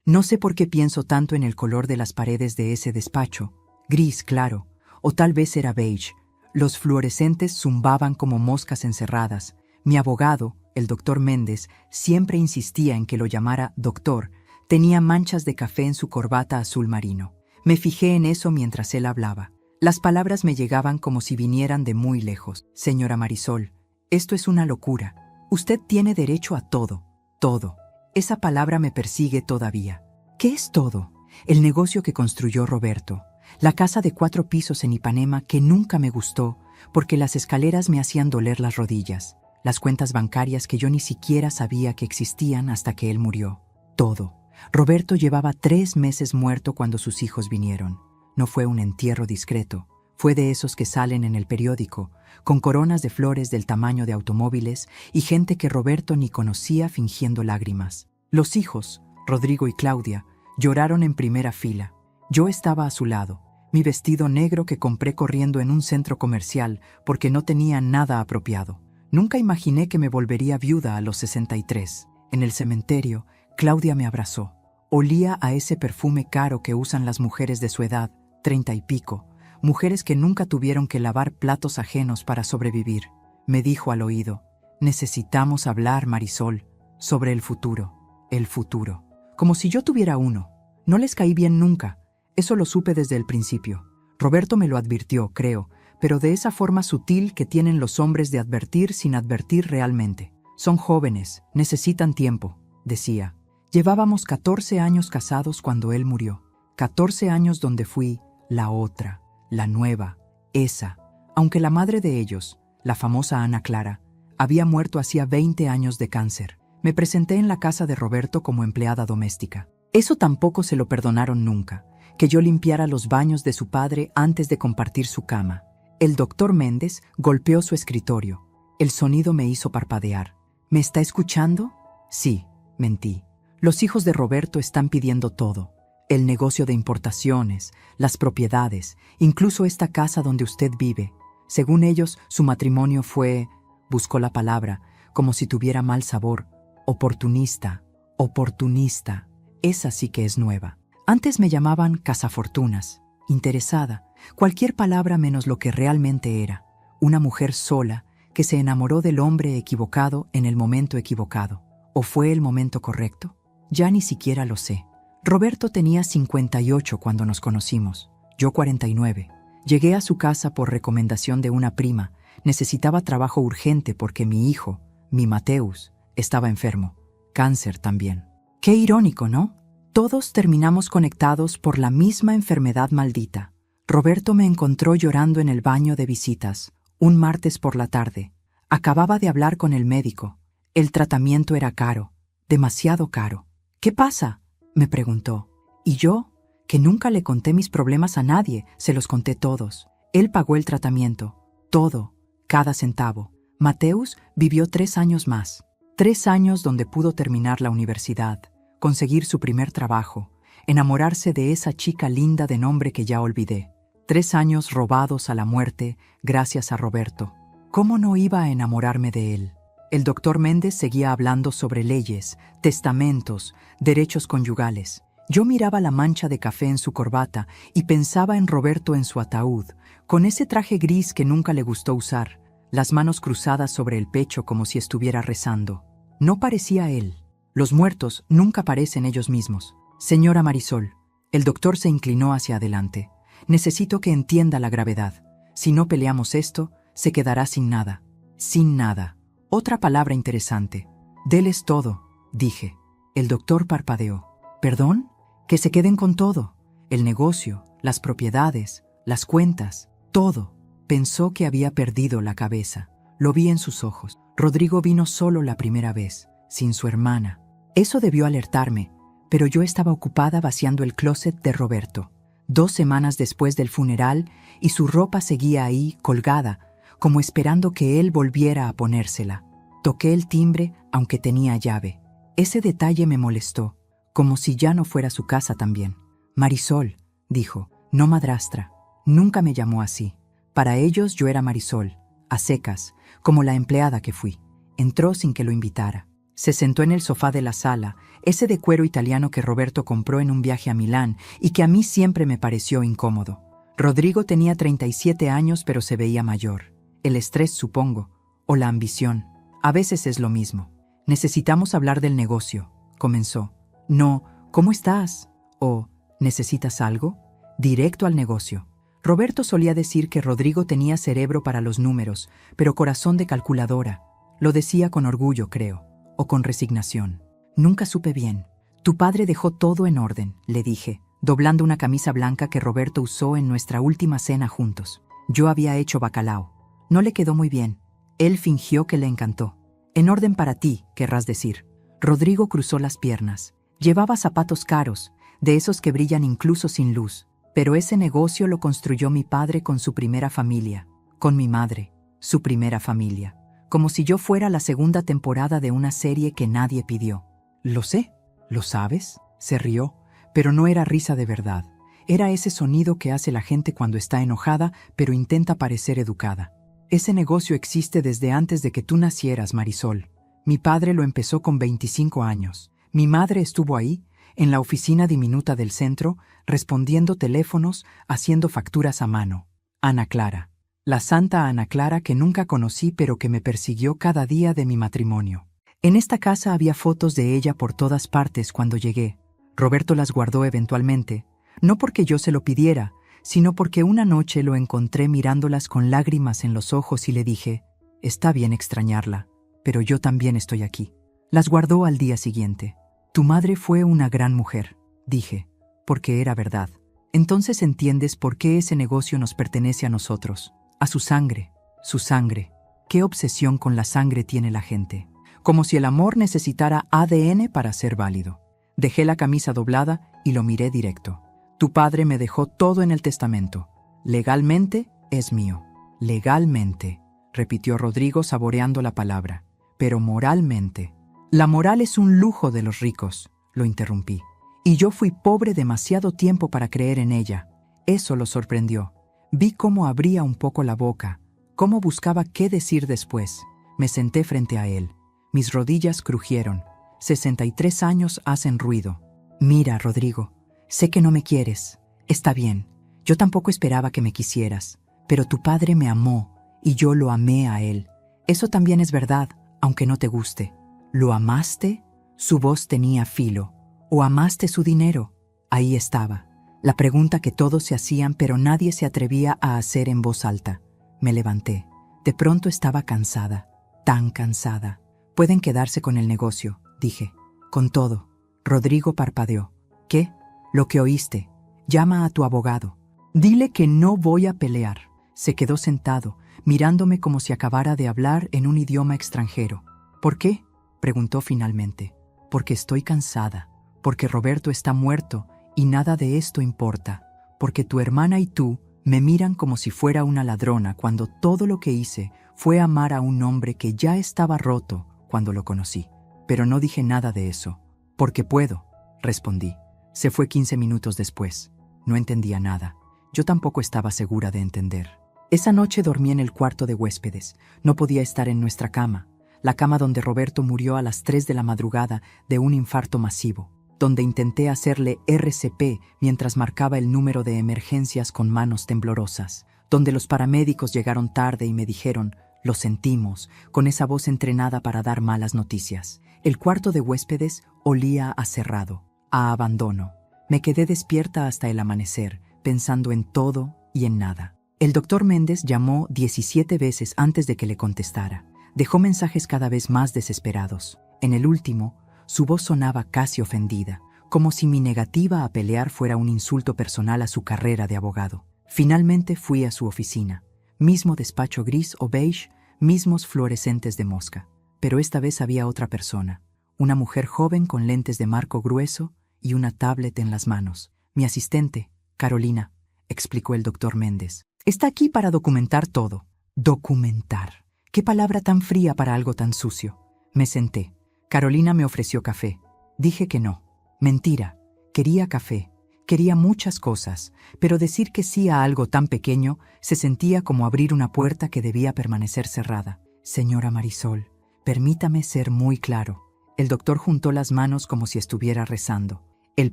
No sé por qué pienso tanto en el color de las paredes de ese despacho, gris claro, o tal vez era beige. Los fluorescentes zumbaban como moscas encerradas. Mi abogado, el doctor Méndez, siempre insistía en que lo llamara doctor. Tenía manchas de café en su corbata azul marino. Me fijé en eso mientras él hablaba. Las palabras me llegaban como si vinieran de muy lejos. Señora Marisol, esto es una locura. Usted tiene derecho a todo, todo. Esa palabra me persigue todavía. ¿Qué es todo? El negocio que construyó Roberto. La casa de 4 pisos en Ipanema que nunca me gustó porque las escaleras me hacían doler las rodillas. Las cuentas bancarias que yo ni siquiera sabía que existían hasta que él murió. Todo. Roberto llevaba 3 meses muerto cuando sus hijos vinieron. No fue un entierro discreto. Fue de esos que salen en el periódico, con coronas de flores del tamaño de automóviles y gente que Roberto ni conocía fingiendo lágrimas. Los hijos, Rodrigo y Claudia, lloraron en primera fila. Yo estaba a su lado, mi vestido negro que compré corriendo en un centro comercial porque no tenía nada apropiado. Nunca imaginé que me volvería viuda a los 63. En el cementerio, Claudia me abrazó. Olía a ese perfume caro que usan las mujeres de su edad, 30 y pico, mujeres que nunca tuvieron que lavar platos ajenos para sobrevivir. Me dijo al oído, necesitamos hablar, Marisol, sobre el futuro, como si yo tuviera uno. No les caí bien nunca, eso lo supe desde el principio. Roberto me lo advirtió, creo, pero de esa forma sutil que tienen los hombres de advertir sin advertir realmente. Son jóvenes, necesitan tiempo, decía. Llevábamos 14 años casados cuando él murió. 14 años donde fui la otra, la nueva, esa. Aunque la madre de ellos, la famosa Ana Clara, había muerto hacía 20 años de cáncer. Me presenté en la casa de Roberto como empleada doméstica. Eso tampoco se lo perdonaron nunca, que yo limpiara los baños de su padre antes de compartir su cama. El doctor Méndez golpeó su escritorio. El sonido me hizo parpadear. ¿Me está escuchando? Sí, mentí. Los hijos de Roberto están pidiendo todo. El negocio de importaciones, las propiedades, incluso esta casa donde usted vive. Según ellos, su matrimonio fue, buscó la palabra, como si tuviera mal sabor, oportunista, oportunista. Esa sí que es nueva. Antes me llamaban cazafortunas, interesada, cualquier palabra menos lo que realmente era. Una mujer sola que se enamoró del hombre equivocado en el momento equivocado. ¿O fue el momento correcto? Ya ni siquiera lo sé. Roberto tenía 58 cuando nos conocimos, yo 49. Llegué a su casa por recomendación de una prima. Necesitaba trabajo urgente porque mi hijo, mi Mateus, estaba enfermo. Cáncer también. Qué irónico, ¿no? Todos terminamos conectados por la misma enfermedad maldita. Roberto me encontró llorando en el baño de visitas, un martes por la tarde. Acababa de hablar con el médico. El tratamiento era caro, demasiado caro. ¿Qué pasa?, me preguntó. Y yo, que nunca le conté mis problemas a nadie, se los conté todos. Él pagó el tratamiento, todo, cada centavo. Mateus vivió 3 años más. 3 años donde pudo terminar la universidad, conseguir su primer trabajo, enamorarse de esa chica linda de nombre que ya olvidé. 3 años robados a la muerte gracias a Roberto. ¿Cómo no iba a enamorarme de él? El doctor Méndez seguía hablando sobre leyes, testamentos, derechos conyugales. Yo miraba la mancha de café en su corbata y pensaba en Roberto en su ataúd, con ese traje gris que nunca le gustó usar, las manos cruzadas sobre el pecho como si estuviera rezando. No parecía él. Los muertos nunca parecen ellos mismos. Señora Marisol, el doctor se inclinó hacia adelante. Necesito que entienda la gravedad. Si no peleamos esto, se quedará sin nada. Sin nada. Otra palabra interesante. Deles todo, dije. El doctor parpadeó. ¿Perdón? Que se queden con todo. El negocio, las propiedades, las cuentas, todo. Pensó que había perdido la cabeza. Lo vi en sus ojos. Rodrigo vino solo la primera vez, sin su hermana. Eso debió alertarme, pero yo estaba ocupada vaciando el closet de Roberto. 2 semanas después del funeral, y su ropa seguía ahí, colgada, como esperando que él volviera a ponérsela. Toqué el timbre, aunque tenía llave. Ese detalle me molestó, como si ya no fuera su casa también. Marisol, dijo, no madrastra. Nunca me llamó así. Para ellos yo era Marisol, a secas, como la empleada que fui. Entró sin que lo invitara. Se sentó en el sofá de la sala, ese de cuero italiano que Roberto compró en un viaje a Milán y que a mí siempre me pareció incómodo. Rodrigo tenía 37 años, pero se veía mayor. El estrés, supongo, o la ambición. A veces es lo mismo. Necesitamos hablar del negocio, comenzó. No, ¿cómo estás? O, ¿necesitas algo? Directo al negocio. Roberto solía decir que Rodrigo tenía cerebro para los números, pero corazón de calculadora. Lo decía con orgullo, creo, o con resignación. Nunca supe bien. Tu padre dejó todo en orden, le dije, doblando una camisa blanca que Roberto usó en nuestra última cena juntos. Yo había hecho bacalao. No le quedó muy bien. Él fingió que le encantó. En orden para ti, querrás decir. Rodrigo cruzó las piernas. Llevaba zapatos caros, de esos que brillan incluso sin luz. Pero ese negocio lo construyó mi padre con su primera familia, con mi madre, su primera familia, como si yo fuera la segunda temporada de una serie que nadie pidió. Lo sé, ¿lo sabes? Se rió, pero no era risa de verdad. Era ese sonido que hace la gente cuando está enojada, pero intenta parecer educada. Ese negocio existe desde antes de que tú nacieras, Marisol. Mi padre lo empezó con 25 años. Mi madre estuvo ahí, en la oficina diminuta del centro, respondiendo teléfonos, haciendo facturas a mano. Ana Clara. La santa Ana Clara que nunca conocí pero que me persiguió cada día de mi matrimonio. En esta casa había fotos de ella por todas partes cuando llegué. Roberto las guardó eventualmente, no porque yo se lo pidiera, sino porque una noche lo encontré mirándolas con lágrimas en los ojos y le dije, está bien extrañarla, pero yo también estoy aquí. Las guardó al día siguiente. Tu madre fue una gran mujer, dije, porque era verdad. Entonces entiendes por qué ese negocio nos pertenece a nosotros, a su sangre, su sangre. ¿Qué obsesión con la sangre tiene la gente? Como si el amor necesitara ADN para ser válido. Dejé la camisa doblada y lo miré directo. Tu padre me dejó todo en el testamento. Legalmente es mío. Legalmente, repitió Rodrigo saboreando la palabra. Pero moralmente. La moral es un lujo de los ricos, lo interrumpí. Y yo fui pobre demasiado tiempo para creer en ella. Eso lo sorprendió. Vi cómo abría un poco la boca, cómo buscaba qué decir después. Me senté frente a él. Mis rodillas crujieron. 63 años hacen ruido. Mira, Rodrigo, sé que no me quieres. Está bien. Yo tampoco esperaba que me quisieras. Pero tu padre me amó y yo lo amé a él. Eso también es verdad, aunque no te guste. ¿Lo amaste? Su voz tenía filo. ¿O amaste su dinero? Ahí estaba. La pregunta que todos se hacían, pero nadie se atrevía a hacer en voz alta. Me levanté. De pronto estaba cansada. Tan cansada. Pueden quedarse con el negocio, dije. Con todo. Rodrigo parpadeó. ¿Qué? Lo que oíste. Llama a tu abogado. Dile que no voy a pelear. Se quedó sentado, mirándome como si acabara de hablar en un idioma extranjero. ¿Por qué? Preguntó finalmente. Porque estoy cansada. Porque Roberto está muerto y nada de esto importa. Porque tu hermana y tú me miran como si fuera una ladrona cuando todo lo que hice fue amar a un hombre que ya estaba roto cuando lo conocí. Pero no dije nada de eso. Porque puedo, respondí. Se fue 15 minutos después. No entendía nada. Yo tampoco estaba segura de entender. Esa noche dormí en el cuarto de huéspedes. No podía estar en nuestra cama. La cama donde Roberto murió a las 3 de la madrugada de un infarto masivo. Donde intenté hacerle RCP mientras marcaba el número de emergencias con manos temblorosas. Donde los paramédicos llegaron tarde y me dijeron, lo sentimos, con esa voz entrenada para dar malas noticias. El cuarto de huéspedes olía a cerrado, a abandono. Me quedé despierta hasta el amanecer, pensando en todo y en nada. El doctor Méndez llamó 17 veces antes de que le contestara. Dejó mensajes cada vez más desesperados. En el último, su voz sonaba casi ofendida, como si mi negativa a pelear fuera un insulto personal a su carrera de abogado. Finalmente fui a su oficina. Mismo despacho gris o beige, mismos fluorescentes de mosca. Pero esta vez había otra persona. Una mujer joven con lentes de marco grueso y una tablet en las manos. Mi asistente, Carolina, explicó el doctor Méndez. Está aquí para documentar todo. Documentar. ¿Qué palabra tan fría para algo tan sucio? Me senté. Carolina me ofreció café. Dije que no. Mentira. Quería café. Quería muchas cosas, pero decir que sí a algo tan pequeño se sentía como abrir una puerta que debía permanecer cerrada. Señora Marisol, permítame ser muy claro. El doctor juntó las manos como si estuviera rezando. El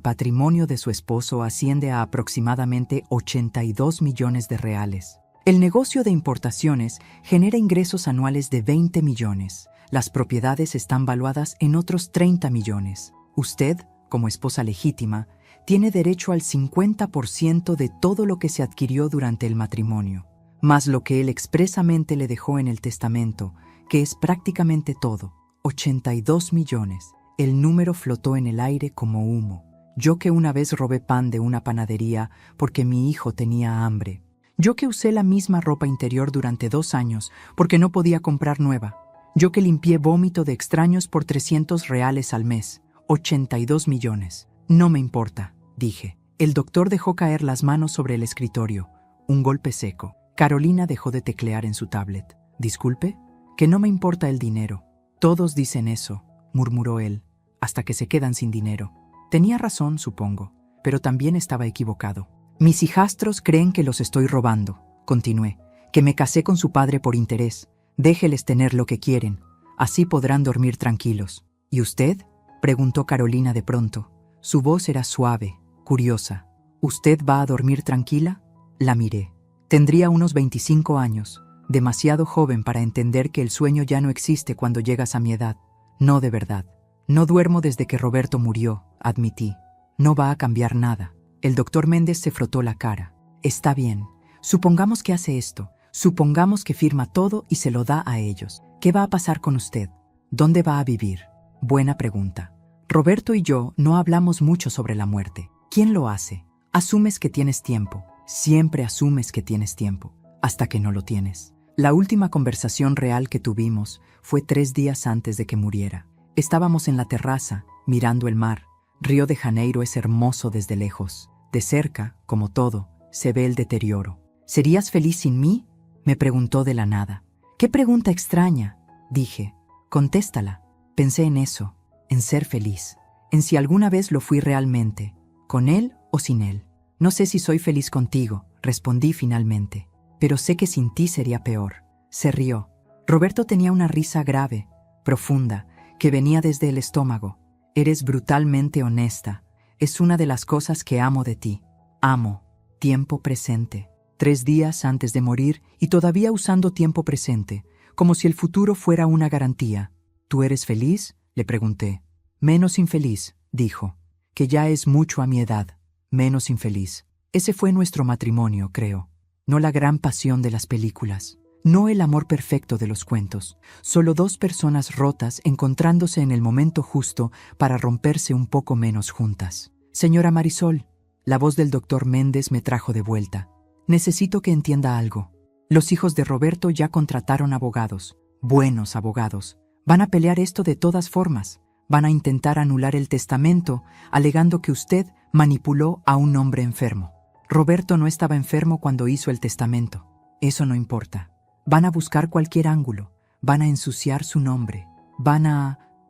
patrimonio de su esposo asciende a aproximadamente 82 millones de reales. El negocio de importaciones genera ingresos anuales de 20 millones. Las propiedades están valuadas en otros 30 millones. Usted, como esposa legítima, tiene derecho al 50% de todo lo que se adquirió durante el matrimonio, más lo que él expresamente le dejó en el testamento, que es prácticamente todo, 82 millones. El número flotó en el aire como humo. Yo que una vez robé pan de una panadería porque mi hijo tenía hambre. Yo que usé la misma ropa interior durante 2 años porque no podía comprar nueva. Yo que limpié vómito de extraños por 300 reales al mes. 82 millones. No me importa, dije. El doctor dejó caer las manos sobre el escritorio. Un golpe seco. Carolina dejó de teclear en su tablet. «Disculpe, que no me importa el dinero». «Todos dicen eso», murmuró él, «hasta que se quedan sin dinero». Tenía razón, supongo, pero también estaba equivocado. «Mis hijastros creen que los estoy robando», continué, «que me casé con su padre por interés. Déjeles tener lo que quieren. Así podrán dormir tranquilos». «¿Y usted?», preguntó Carolina de pronto. Su voz era suave, curiosa. «¿Usted va a dormir tranquila?». La miré. Tendría unos 25 años, demasiado joven para entender que el sueño ya no existe cuando llegas a mi edad. No de verdad. «No duermo desde que Roberto murió», admití. «No va a cambiar nada». El doctor Méndez se frotó la cara. «Está bien. Supongamos que hace esto. Supongamos que firma todo y se lo da a ellos. ¿Qué va a pasar con usted? ¿Dónde va a vivir?». Buena pregunta. Roberto y yo no hablamos mucho sobre la muerte. ¿Quién lo hace? Asumes que tienes tiempo. Siempre asumes que tienes tiempo, hasta que no lo tienes. La última conversación real que tuvimos fue 3 días antes de que muriera. Estábamos en la terraza, mirando el mar. Río de Janeiro es hermoso desde lejos. De cerca, como todo, se ve el deterioro. «¿Serías feliz sin mí?», me preguntó de la nada. «Qué pregunta extraña», dije. «Contéstala». Pensé en eso, en ser feliz, en si alguna vez lo fui realmente, con él o sin él. «No sé si soy feliz contigo», respondí finalmente, «pero sé que sin ti sería peor». Se rió. Roberto tenía una risa grave, profunda, que venía desde el estómago. «Eres brutalmente honesta. Es una de las cosas que amo de ti. Amo. Tiempo presente». 3 días antes de morir y todavía usando tiempo presente, como si el futuro fuera una garantía. «¿Tú eres feliz?», le pregunté. «Menos infeliz», dijo, «que ya es mucho a mi edad. Menos infeliz». Ese fue nuestro matrimonio, creo. No la gran pasión de las películas. No el amor perfecto de los cuentos. Solo 2 personas rotas encontrándose en el momento justo para romperse un poco menos juntas. «Señora Marisol», la voz del doctor Méndez me trajo de vuelta. «Necesito que entienda algo. Los hijos de Roberto ya contrataron abogados. Buenos abogados. Van a pelear esto de todas formas. Van a intentar anular el testamento, alegando que usted manipuló a un hombre enfermo. Roberto no estaba enfermo cuando hizo el testamento. Eso no importa. Van a buscar cualquier ángulo. Van a ensuciar su nombre.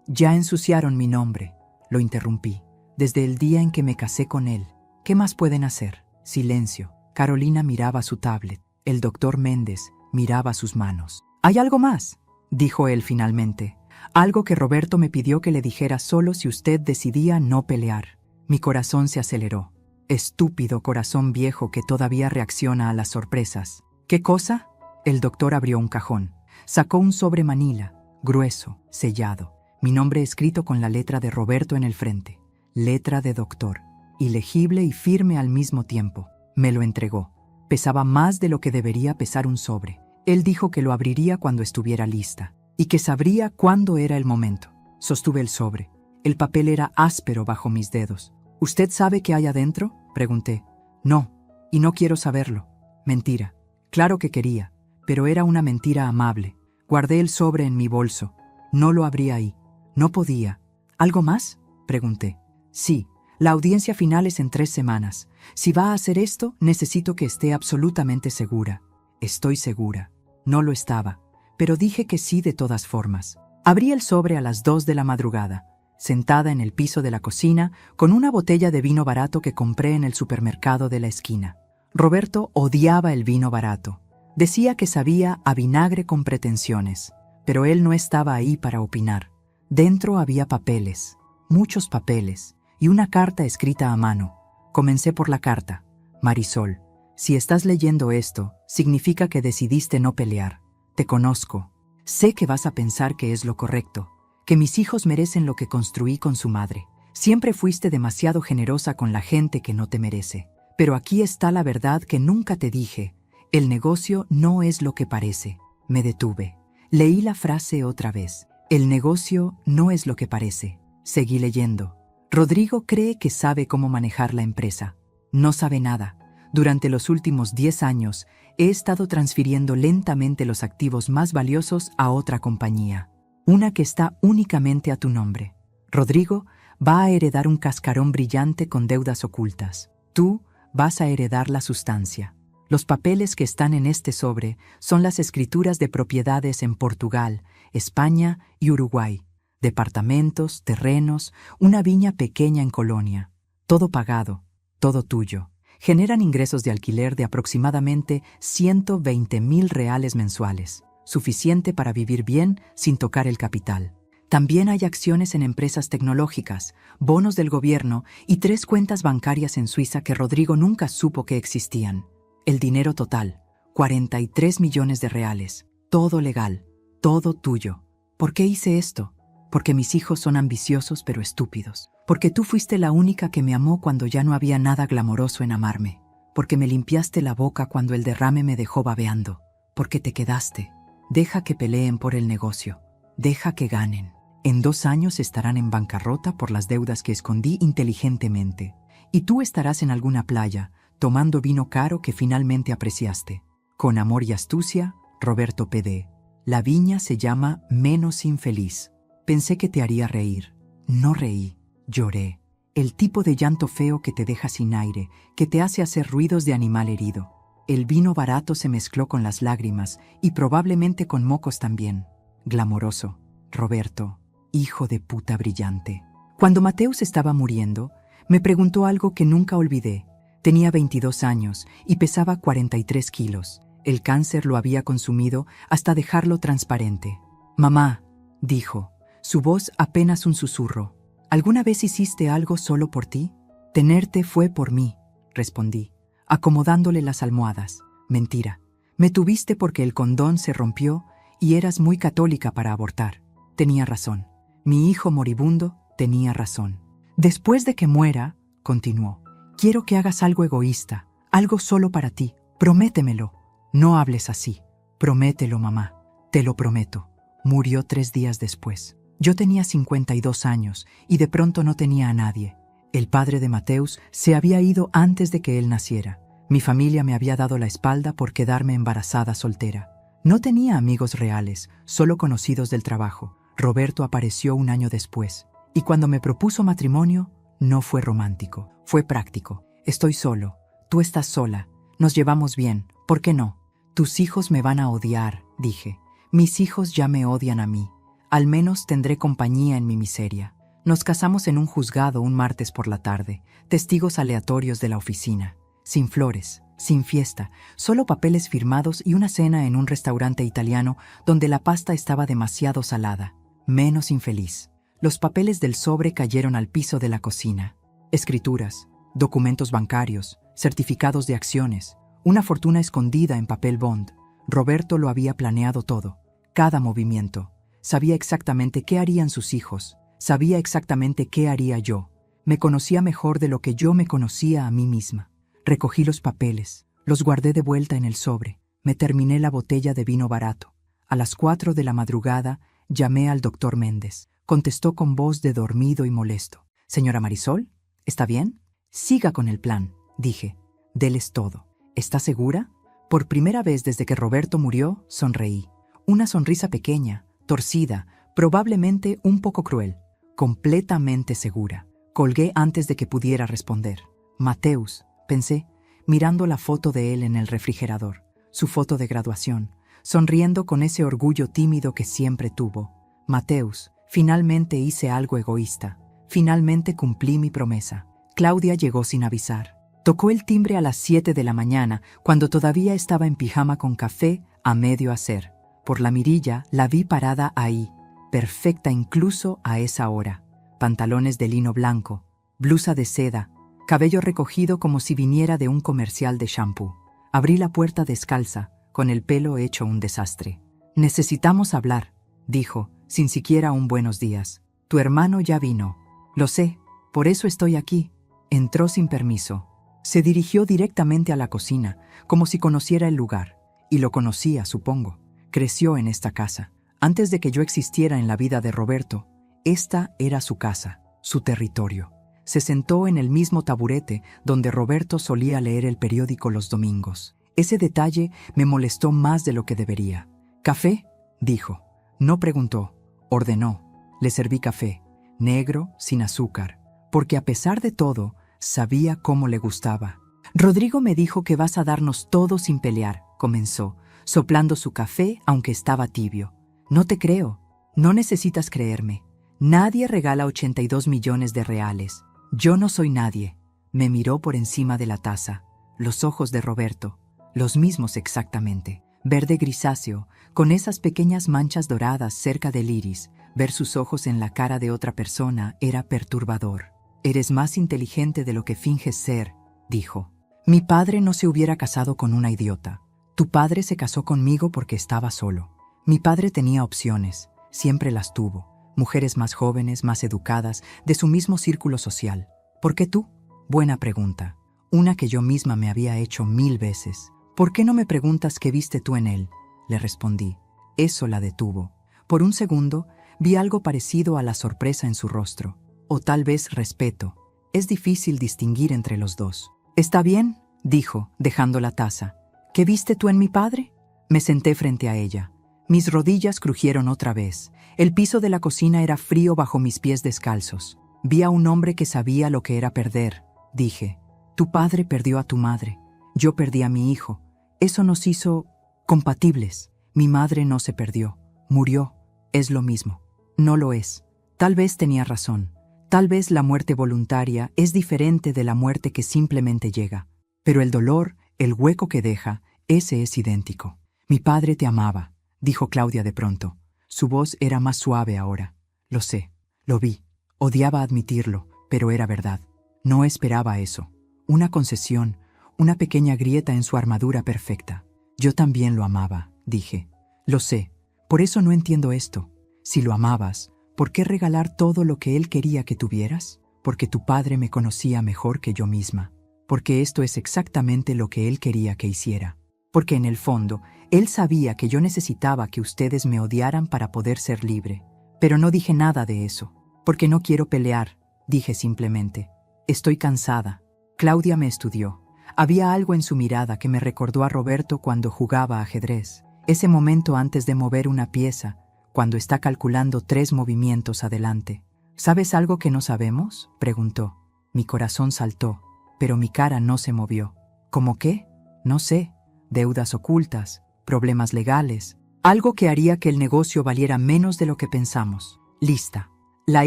Ya ensuciaron mi nombre», lo interrumpí. «Desde el día en que me casé con él. ¿Qué más pueden hacer?». Silencio. Carolina miraba su tablet. El doctor Méndez miraba sus manos. «¿Hay algo más?», dijo él finalmente. «Algo que Roberto me pidió que le dijera solo si usted decidía no pelear». Mi corazón se aceleró. Estúpido corazón viejo que todavía reacciona a las sorpresas. «¿Qué cosa?». El doctor abrió un cajón. Sacó un sobre manila, grueso, sellado. Mi nombre escrito con la letra de Roberto en el frente. Letra de doctor. Ilegible y firme al mismo tiempo. Me lo entregó. Pesaba más de lo que debería pesar un sobre. Él dijo que lo abriría cuando estuviera lista y que sabría cuándo era el momento. Sostuve el sobre. El papel era áspero bajo mis dedos. «¿Usted sabe qué hay adentro?», pregunté. «No, y no quiero saberlo». Mentira. Claro que quería, pero era una mentira amable. Guardé el sobre en mi bolso. No lo abrí ahí. No podía. «¿Algo más?», pregunté. «Sí. La audiencia final es en 3 semanas. Si va a hacer esto, necesito que esté absolutamente segura». «Estoy segura». No lo estaba, pero dije que sí de todas formas. Abrí el sobre a las 2 de la madrugada, sentada en el piso de la cocina, con una botella de vino barato que compré en el supermercado de la esquina. Roberto odiaba el vino barato. Decía que sabía a vinagre con pretensiones, pero él no estaba ahí para opinar. Dentro había papeles, muchos papeles, y una carta escrita a mano. Comencé por la carta. Marisol, si estás leyendo esto, significa que decidiste no pelear. Te conozco. Sé que vas a pensar que es lo correcto, que mis hijos merecen lo que construí con su madre. Siempre fuiste demasiado generosa con la gente que no te merece. Pero aquí está la verdad que nunca te dije. El negocio no es lo que parece. Me detuve. Leí la frase otra vez. El negocio no es lo que parece. Seguí leyendo. Rodrigo cree que sabe cómo manejar la empresa. No sabe nada. Durante los últimos 10 años, he estado transfiriendo lentamente los activos más valiosos a otra compañía. Una que está únicamente a tu nombre. Rodrigo va a heredar un cascarón brillante con deudas ocultas. Tú vas a heredar la sustancia. Los papeles que están en este sobre son las escrituras de propiedades en Portugal, España y Uruguay. Departamentos, terrenos, una viña pequeña en Colonia. Todo pagado, todo tuyo. Generan ingresos de alquiler de aproximadamente 120,000 reales mensuales, suficiente para vivir bien sin tocar el capital. También hay acciones en empresas tecnológicas, bonos del gobierno y 3 cuentas bancarias en Suiza que Rodrigo nunca supo que existían. El dinero total, 43 millones de reales. Todo legal, todo tuyo. ¿Por qué hice esto? Porque mis hijos son ambiciosos pero estúpidos. Porque tú fuiste la única que me amó cuando ya no había nada glamoroso en amarme. Porque me limpiaste la boca cuando el derrame me dejó babeando. Porque te quedaste. Deja que peleen por el negocio. Deja que ganen. En 2 años estarán en bancarrota por las deudas que escondí inteligentemente. Y tú estarás en alguna playa, tomando vino caro que finalmente apreciaste. Con amor y astucia, Roberto P.D. La viña se llama Menos Infeliz. Pensé que te haría reír. No reí, lloré. El tipo de llanto feo que te deja sin aire, que te hace hacer ruidos de animal herido. El vino barato se mezcló con las lágrimas y probablemente con mocos también. Glamoroso, Roberto, hijo de puta brillante. Cuando Mateus estaba muriendo, me preguntó algo que nunca olvidé. Tenía 22 años y pesaba 43 kilos. El cáncer lo había consumido hasta dejarlo transparente. Mamá, dijo, su voz apenas un susurro. ¿Alguna vez hiciste algo solo por ti? Tenerte fue por mí, respondí, acomodándole las almohadas. Mentira. Me tuviste porque el condón se rompió y eras muy católica para abortar. Tenía razón. Mi hijo moribundo tenía razón. Después de que muera, continuó, quiero que hagas algo egoísta, algo solo para ti. Prométemelo. No hables así. Promételo, mamá. Te lo prometo. Murió 3 días después. Yo tenía 52 años y de pronto no tenía a nadie. El padre de Mateus se había ido antes de que él naciera. Mi familia me había dado la espalda por quedarme embarazada soltera. No tenía amigos reales, solo conocidos del trabajo. Roberto apareció 1 año después. Y cuando me propuso matrimonio, no fue romántico, fue práctico. Estoy solo, tú estás sola, nos llevamos bien, ¿por qué no? Tus hijos me van a odiar, dije. Mis hijos ya me odian a mí. Al menos tendré compañía en mi miseria. Nos casamos en un juzgado un martes por la tarde, testigos aleatorios de la oficina. Sin flores, sin fiesta, solo papeles firmados y una cena en un restaurante italiano donde la pasta estaba demasiado salada. Menos infeliz. Los papeles del sobre cayeron al piso de la cocina. Escrituras, documentos bancarios, certificados de acciones, una fortuna escondida en papel bond. Roberto lo había planeado todo, cada movimiento. Sabía exactamente qué harían sus hijos, sabía exactamente qué haría yo. Me conocía mejor de lo que yo me conocía a mí misma. Recogí los papeles, los guardé de vuelta en el sobre, me terminé la botella de vino barato. A las 4 de la madrugada llamé al doctor Méndez. Contestó con voz de dormido y molesto. Señora Marisol, ¿está bien? Siga con el plan, dije. Deles todo. ¿Está segura? Por primera vez desde que Roberto murió, sonreí. Una sonrisa pequeña, torcida, probablemente un poco cruel. Completamente segura. Colgué antes de que pudiera responder. Mateus, pensé, mirando la foto de él en el refrigerador, su foto de graduación, sonriendo con ese orgullo tímido que siempre tuvo. Mateus, finalmente hice algo egoísta. Finalmente cumplí mi promesa. Claudia llegó sin avisar. Tocó el timbre a las 7 de la mañana, cuando todavía estaba en pijama con café a medio hacer. Por la mirilla la vi parada ahí, perfecta incluso a esa hora. Pantalones de lino blanco, blusa de seda, cabello recogido como si viniera de un comercial de shampoo. Abrí la puerta descalza, con el pelo hecho un desastre. «Necesitamos hablar», dijo, sin siquiera un buenos días. «Tu hermano ya vino». «Lo sé, por eso estoy aquí». Entró sin permiso. Se dirigió directamente a la cocina, como si conociera el lugar. Y lo conocía, supongo. Creció en esta casa. Antes de que yo existiera en la vida de Roberto, esta era su casa, su territorio. Se sentó en el mismo taburete donde Roberto solía leer el periódico los domingos. Ese detalle me molestó más de lo que debería. «¿Café?», dijo. No preguntó, ordenó. Le serví café, negro, sin azúcar, porque a pesar de todo, sabía cómo le gustaba. «Rodrigo me dijo que vas a darnos todo sin pelear», comenzó, soplando su café aunque estaba tibio. «No te creo. No necesitas creerme. Nadie regala 82 millones de reales. Yo no soy nadie». Me miró por encima de la taza. Los ojos de Roberto, los mismos exactamente. Verde grisáceo, con esas pequeñas manchas doradas cerca del iris. Ver sus ojos en la cara de otra persona era perturbador. «Eres más inteligente de lo que finges ser», dijo. «Mi padre no se hubiera casado con una idiota. Tu padre se casó conmigo porque estaba solo. Mi padre tenía opciones, siempre las tuvo. Mujeres más jóvenes, más educadas, de su mismo círculo social. ¿Por qué tú?». Buena pregunta. Una que yo misma me había hecho 1000 veces. «¿Por qué no me preguntas qué viste tú en él?», le respondí. Eso la detuvo. Por un segundo, vi algo parecido a la sorpresa en su rostro. O tal vez respeto. Es difícil distinguir entre los dos. «Está bien», dijo, dejando la taza. «¿Qué viste tú en mi padre?». Me senté frente a ella. Mis rodillas crujieron otra vez. El piso de la cocina era frío bajo mis pies descalzos. «Vi a un hombre que sabía lo que era perder», dije. «Tu padre perdió a tu madre. Yo perdí a mi hijo. Eso nos hizo compatibles. Mi madre no se perdió. Murió. Es lo mismo». «No lo es». Tal vez tenía razón. Tal vez la muerte voluntaria es diferente de la muerte que simplemente llega. Pero el dolor, el hueco que deja, ese es idéntico. «Mi padre te amaba», dijo Claudia de pronto. Su voz era más suave ahora. «Lo sé. Lo vi. Odiaba admitirlo, pero era verdad. No esperaba eso. Una concesión, una pequeña grieta en su armadura perfecta. Yo también lo amaba», dije. «Lo sé. Por eso no entiendo esto. Si lo amabas, ¿por qué regalar todo lo que él quería que tuvieras? Porque tu padre me conocía mejor que yo misma. Porque esto es exactamente lo que él quería que hiciera. Porque en el fondo, él sabía que yo necesitaba que ustedes me odiaran para poder ser libre. Pero no dije nada de eso. Porque no quiero pelear», dije simplemente. «Estoy cansada». Claudia me estudió. Había algo en su mirada que me recordó a Roberto cuando jugaba ajedrez. Ese momento antes de mover una pieza, cuando está calculando 3 movimientos adelante. «¿Sabes algo que no sabemos?», preguntó. Mi corazón saltó, pero mi cara no se movió. «¿Cómo qué?». «No sé. Deudas ocultas, problemas legales, algo que haría que el negocio valiera menos de lo que pensamos». «Lista». La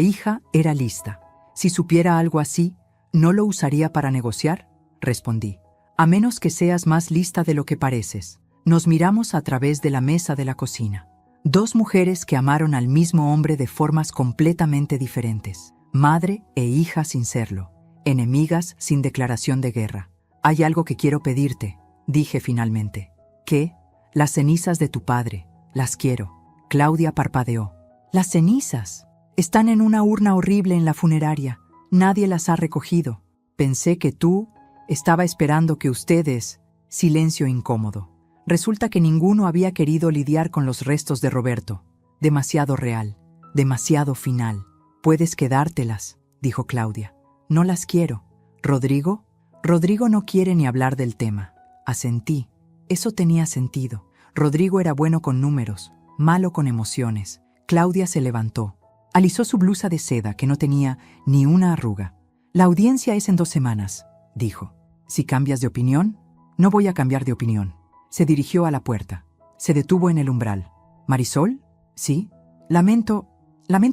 hija era lista. «Si supiera algo así, ¿no lo usaría para negociar?», respondí. «A menos que seas más lista de lo que pareces». Nos miramos a través de la mesa de la cocina. 2 mujeres que amaron al mismo hombre de formas completamente diferentes. Madre e hija sin serlo. Enemigas sin declaración de guerra. «Hay algo que quiero pedirte», dije finalmente. «¿Qué?». «Las cenizas de tu padre. Las quiero». Claudia parpadeó. «¿Las cenizas?». «Están en una urna horrible en la funeraria. Nadie las ha recogido. Pensé que tú...». «Estaba esperando que ustedes...». Silencio incómodo. Resulta que ninguno había querido lidiar con los restos de Roberto. Demasiado real, demasiado final. «Puedes quedártelas», dijo Claudia. «No las quiero». «¿Rodrigo?». «Rodrigo no quiere ni hablar del tema». Asentí. Eso tenía sentido. Rodrigo era bueno con números, malo con emociones. Claudia se levantó. Alisó su blusa de seda que no tenía ni una arruga. «La audiencia es en 2 semanas», dijo. «Si cambias de opinión...». «No voy a cambiar de opinión». Se dirigió a la puerta. Se detuvo en el umbral. «¿Marisol?». «Sí». Lamento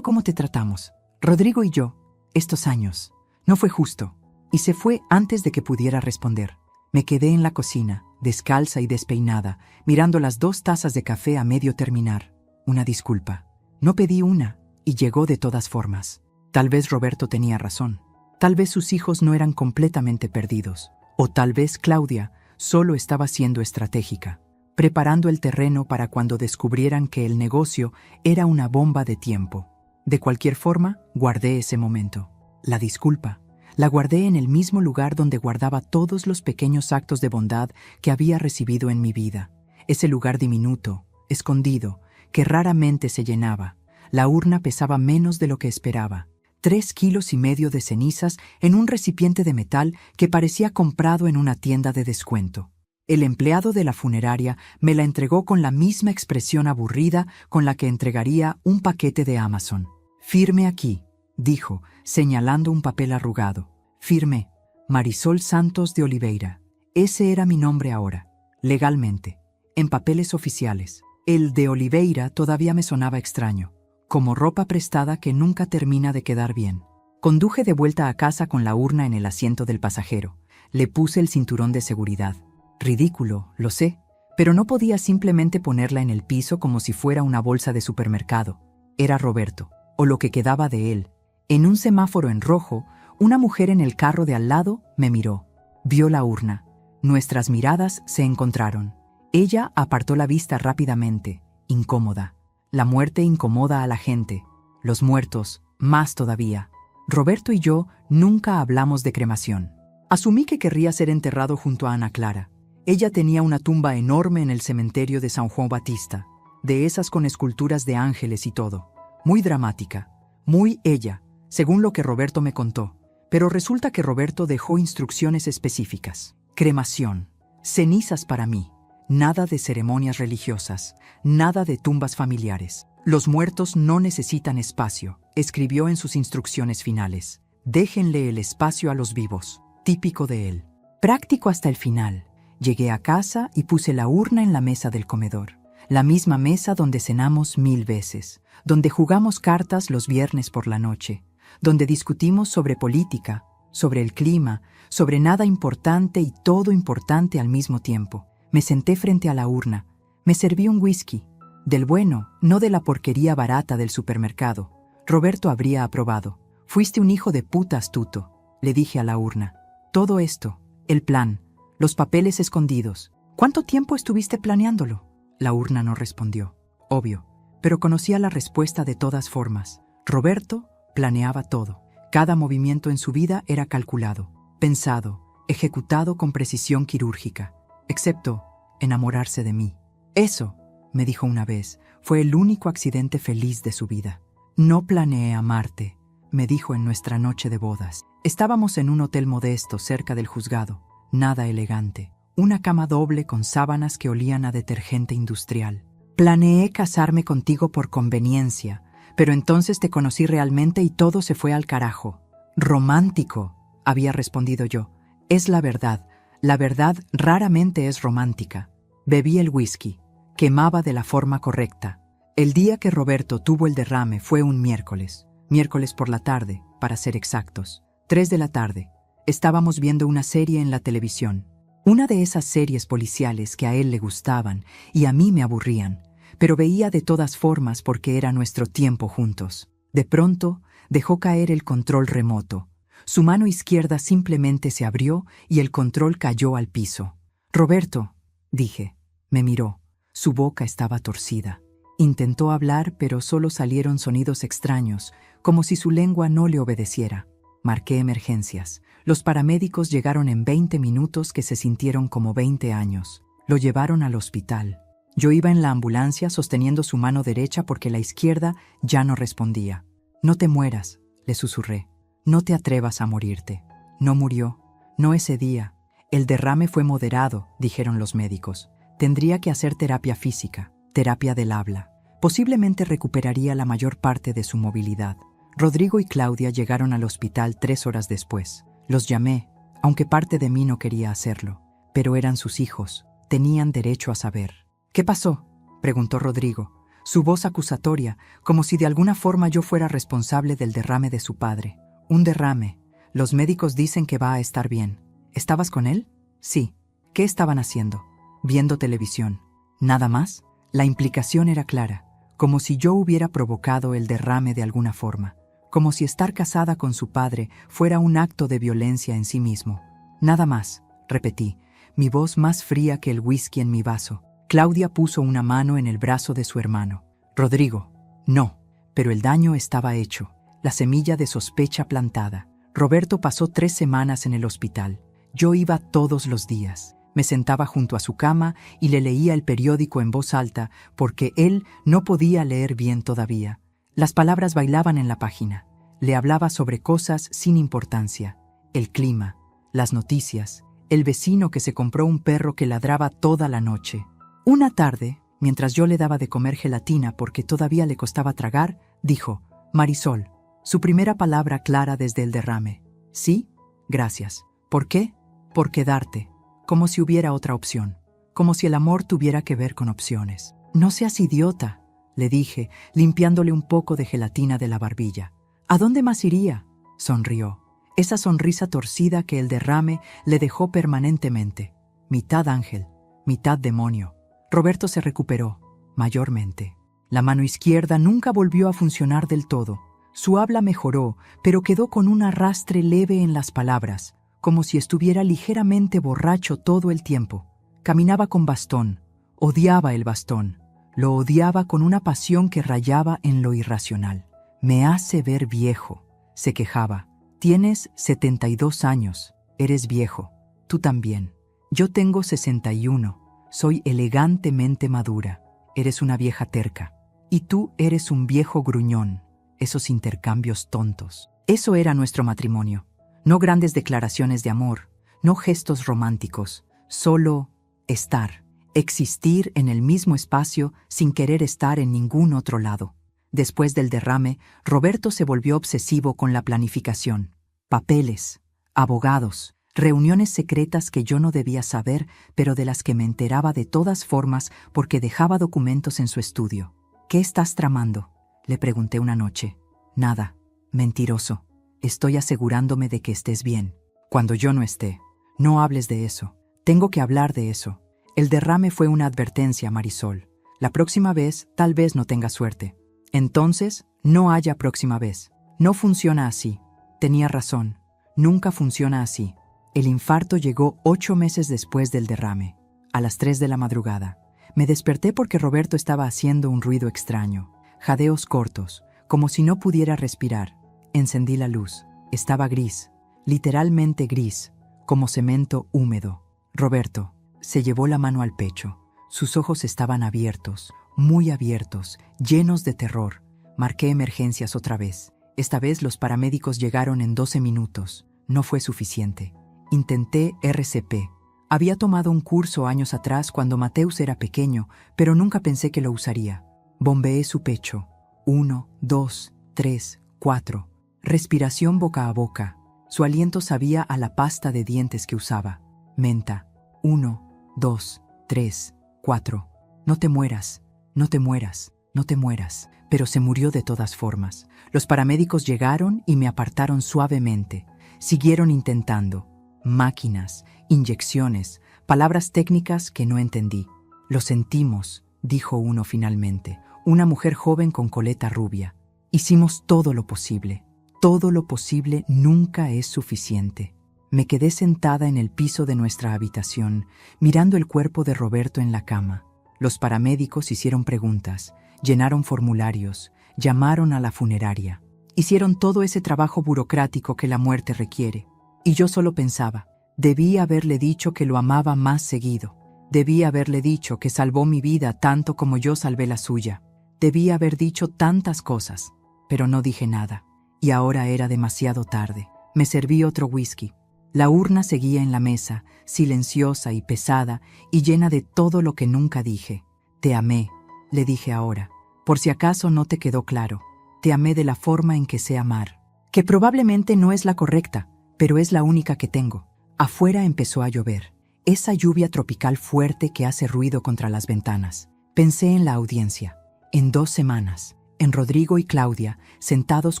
cómo te tratamos. Rodrigo y yo, estos años. No fue justo». Y se fue antes de que pudiera responder. Me quedé en la cocina, descalza y despeinada, mirando las 2 tazas de café a medio terminar. «Una disculpa». No pedí una, y llegó de todas formas. Tal vez Roberto tenía razón. Tal vez sus hijos no eran completamente perdidos. O tal vez Claudia solo estaba siendo estratégica, preparando el terreno para cuando descubrieran que el negocio era una bomba de tiempo. De cualquier forma, guardé ese momento. La disculpa la guardé en el mismo lugar donde guardaba todos los pequeños actos de bondad que había recibido en mi vida. Ese lugar diminuto, escondido, que raramente se llenaba. La urna pesaba menos de lo que esperaba. 3,5 kilos de cenizas en un recipiente de metal que parecía comprado en una tienda de descuento. El empleado de la funeraria me la entregó con la misma expresión aburrida con la que entregaría un paquete de Amazon. «Firme aquí», dijo, señalando un papel arrugado. «Firme, Marisol Santos de Oliveira». Ese era mi nombre ahora, legalmente, en papeles oficiales. El de Oliveira todavía me sonaba extraño, como ropa prestada que nunca termina de quedar bien. Conduje de vuelta a casa con la urna en el asiento del pasajero. Le puse el cinturón de seguridad. Ridículo, lo sé, pero no podía simplemente ponerla en el piso como si fuera una bolsa de supermercado. Era Roberto, o lo que quedaba de él. En un semáforo en rojo, una mujer en el carro de al lado me miró. Vio la urna. Nuestras miradas se encontraron. Ella apartó la vista rápidamente, incómoda. La muerte incomoda a la gente. Los muertos, más todavía. Roberto y yo nunca hablamos de cremación. Asumí que querría ser enterrado junto a Ana Clara. Ella tenía una tumba enorme en el cementerio de San Juan Batista, de esas con esculturas de ángeles y todo. Muy dramática, muy ella, según lo que Roberto me contó. Pero resulta que Roberto dejó instrucciones específicas. Cremación, cenizas para mí. Nada de ceremonias religiosas, nada de tumbas familiares. Los muertos no necesitan espacio, escribió en sus instrucciones finales. Déjenle el espacio a los vivos, típico de él. Práctico hasta el final. Llegué a casa y puse la urna en la mesa del comedor. La misma mesa donde cenamos 1000 veces, donde jugamos cartas los viernes por la noche, donde discutimos sobre política, sobre el clima, sobre nada importante y todo importante al mismo tiempo. Me senté frente a la urna. Me serví un whisky. Del bueno, no de la porquería barata del supermercado. Roberto habría aprobado. «Fuiste un hijo de puta astuto», le dije a la urna. «Todo esto, el plan, los papeles escondidos. ¿Cuánto tiempo estuviste planeándolo?» La urna no respondió. Obvio, pero conocía la respuesta de todas formas. Roberto planeaba todo. Cada movimiento en su vida era calculado, pensado, ejecutado con precisión quirúrgica. Excepto enamorarse de mí. Eso, me dijo una vez, fue el único accidente feliz de su vida. «No planeé amarte», me dijo en nuestra noche de bodas. Estábamos en un hotel modesto cerca del juzgado, nada elegante. Una cama doble con sábanas que olían a detergente industrial. «Planeé casarme contigo por conveniencia, pero entonces te conocí realmente y todo se fue al carajo». «Romántico», había respondido yo. «Es la verdad. La verdad raramente es romántica». Bebí el whisky. Quemaba de la forma correcta. El día que Roberto tuvo el derrame fue un miércoles. Miércoles por la tarde, para ser exactos. 3 de la tarde. Estábamos viendo una serie en la televisión. Una de esas series policiales que a él le gustaban y a mí me aburrían, pero veía de todas formas porque era nuestro tiempo juntos. De pronto, dejó caer el control remoto. Su mano izquierda simplemente se abrió y el control cayó al piso. «Roberto», dije. Me miró. Su boca estaba torcida. Intentó hablar, pero solo salieron sonidos extraños, como si su lengua no le obedeciera. Marqué emergencias. Los paramédicos llegaron en 20 minutos que se sintieron como 20 años. Lo llevaron al hospital. Yo iba en la ambulancia sosteniendo su mano derecha porque la izquierda ya no respondía. «No te mueras», le susurré. «No te atrevas a morirte». No murió. No ese día. El derrame fue moderado, dijeron los médicos. Tendría que hacer terapia física, terapia del habla. Posiblemente recuperaría la mayor parte de su movilidad. Rodrigo y Claudia llegaron al hospital 3 horas después. Los llamé, aunque parte de mí no quería hacerlo. Pero eran sus hijos. Tenían derecho a saber. «¿Qué pasó?», preguntó Rodrigo. Su voz acusatoria, como si de alguna forma yo fuera responsable del derrame de su padre. «Un derrame. Los médicos dicen que va a estar bien». «¿Estabas con él?» «Sí». «¿Qué estaban haciendo?» «Viendo televisión». «¿Nada más?» La implicación era clara. como si yo hubiera provocado el derrame de alguna forma, como si estar casada con su padre fuera un acto de violencia en sí mismo. Nada más, repetí, mi voz más fría que el whisky en mi vaso. Claudia puso una mano en el brazo de su hermano. Rodrigo, no, pero el daño estaba hecho, la semilla de sospecha plantada. Roberto pasó 3 semanas en el hospital. Yo iba todos los días. Me sentaba junto a su cama y le leía el periódico en voz alta porque él no podía leer bien todavía. Las palabras bailaban en la página. Le hablaba sobre cosas sin importancia. El clima, las noticias, el vecino que se compró un perro que ladraba toda la noche. Una tarde, mientras yo le daba de comer gelatina porque todavía le costaba tragar, dijo, Marisol, su primera palabra clara desde el derrame. Sí, gracias. ¿Por qué? Por quedarte. Como si hubiera otra opción. Como si el amor tuviera que ver con opciones. No seas idiota, le dije, limpiándole un poco de gelatina de la barbilla. ¿A dónde más iría? Sonrió. Esa sonrisa torcida que el derrame le dejó permanentemente. Mitad ángel, mitad demonio. Roberto se recuperó, mayormente. La mano izquierda nunca volvió a funcionar del todo. Su habla mejoró, pero quedó con un arrastre leve en las palabras, como si estuviera ligeramente borracho todo el tiempo. Caminaba con bastón, odiaba el bastón, lo odiaba con una pasión que rayaba en lo irracional. Me hace ver viejo, se quejaba. Tienes 72 años, eres viejo, tú también. Yo tengo 61, soy elegantemente madura, eres una vieja terca. Y tú eres un viejo gruñón, esos intercambios tontos. Eso era nuestro matrimonio. No grandes declaraciones de amor, no gestos románticos, solo estar, existir en el mismo espacio sin querer estar en ningún otro lado. Después del derrame, Roberto se volvió obsesivo con la planificación. Papeles, abogados, reuniones secretas que yo no debía saber, pero de las que me enteraba de todas formas porque dejaba documentos en su estudio. ¿Qué estás tramando?, le pregunté una noche. Nada, mentiroso. Estoy asegurándome de que estés bien. Cuando yo no esté, no hables de eso. Tengo que hablar de eso. El derrame fue una advertencia, Marisol. La próxima vez, tal vez no tengas suerte. Entonces, no haya próxima vez. No funciona así. Tenía razón. Nunca funciona así. El infarto llegó 8 meses después del derrame, a las 3 de la madrugada. Me desperté porque Roberto estaba haciendo un ruido extraño. Jadeos cortos, como si no pudiera respirar. Encendí la luz. Estaba gris, literalmente gris, como cemento húmedo. Roberto se llevó la mano al pecho. Sus ojos estaban abiertos, muy abiertos, llenos de terror. Marqué emergencias otra vez. Esta vez los paramédicos llegaron en 12 minutos. No fue suficiente. Intenté RCP. Había tomado un curso años atrás cuando Mateus era pequeño, pero nunca pensé que lo usaría. Bombeé su pecho. 1, 2, 3, 4. Respiración boca a boca. Su aliento sabía a la pasta de dientes que usaba. Menta. 1, 2, 3, 4. No te mueras, no te mueras, no te mueras. Pero se murió de todas formas. Los paramédicos llegaron y me apartaron suavemente. Siguieron intentando. Máquinas, inyecciones, palabras técnicas que no entendí. Lo sentimos, dijo uno finalmente. Una mujer joven con coleta rubia. Hicimos todo lo posible. Todo lo posible nunca es suficiente. Me quedé sentada en el piso de nuestra habitación, mirando el cuerpo de Roberto en la cama. Los paramédicos hicieron preguntas, llenaron formularios, llamaron a la funeraria. Hicieron todo ese trabajo burocrático que la muerte requiere. Y yo solo pensaba, debí haberle dicho que lo amaba más seguido. Debí haberle dicho que salvó mi vida tanto como yo salvé la suya. Debí haber dicho tantas cosas, pero no dije nada. Y ahora era demasiado tarde. Me serví otro whisky. La urna seguía en la mesa, silenciosa y pesada, y llena de todo lo que nunca dije. Te amé, le dije ahora. Por si acaso no te quedó claro. Te amé de la forma en que sé amar. Que probablemente no es la correcta, pero es la única que tengo. Afuera empezó a llover. Esa lluvia tropical fuerte que hace ruido contra las ventanas. Pensé en la audiencia. En 2 semanas. En Rodrigo y Claudia, sentados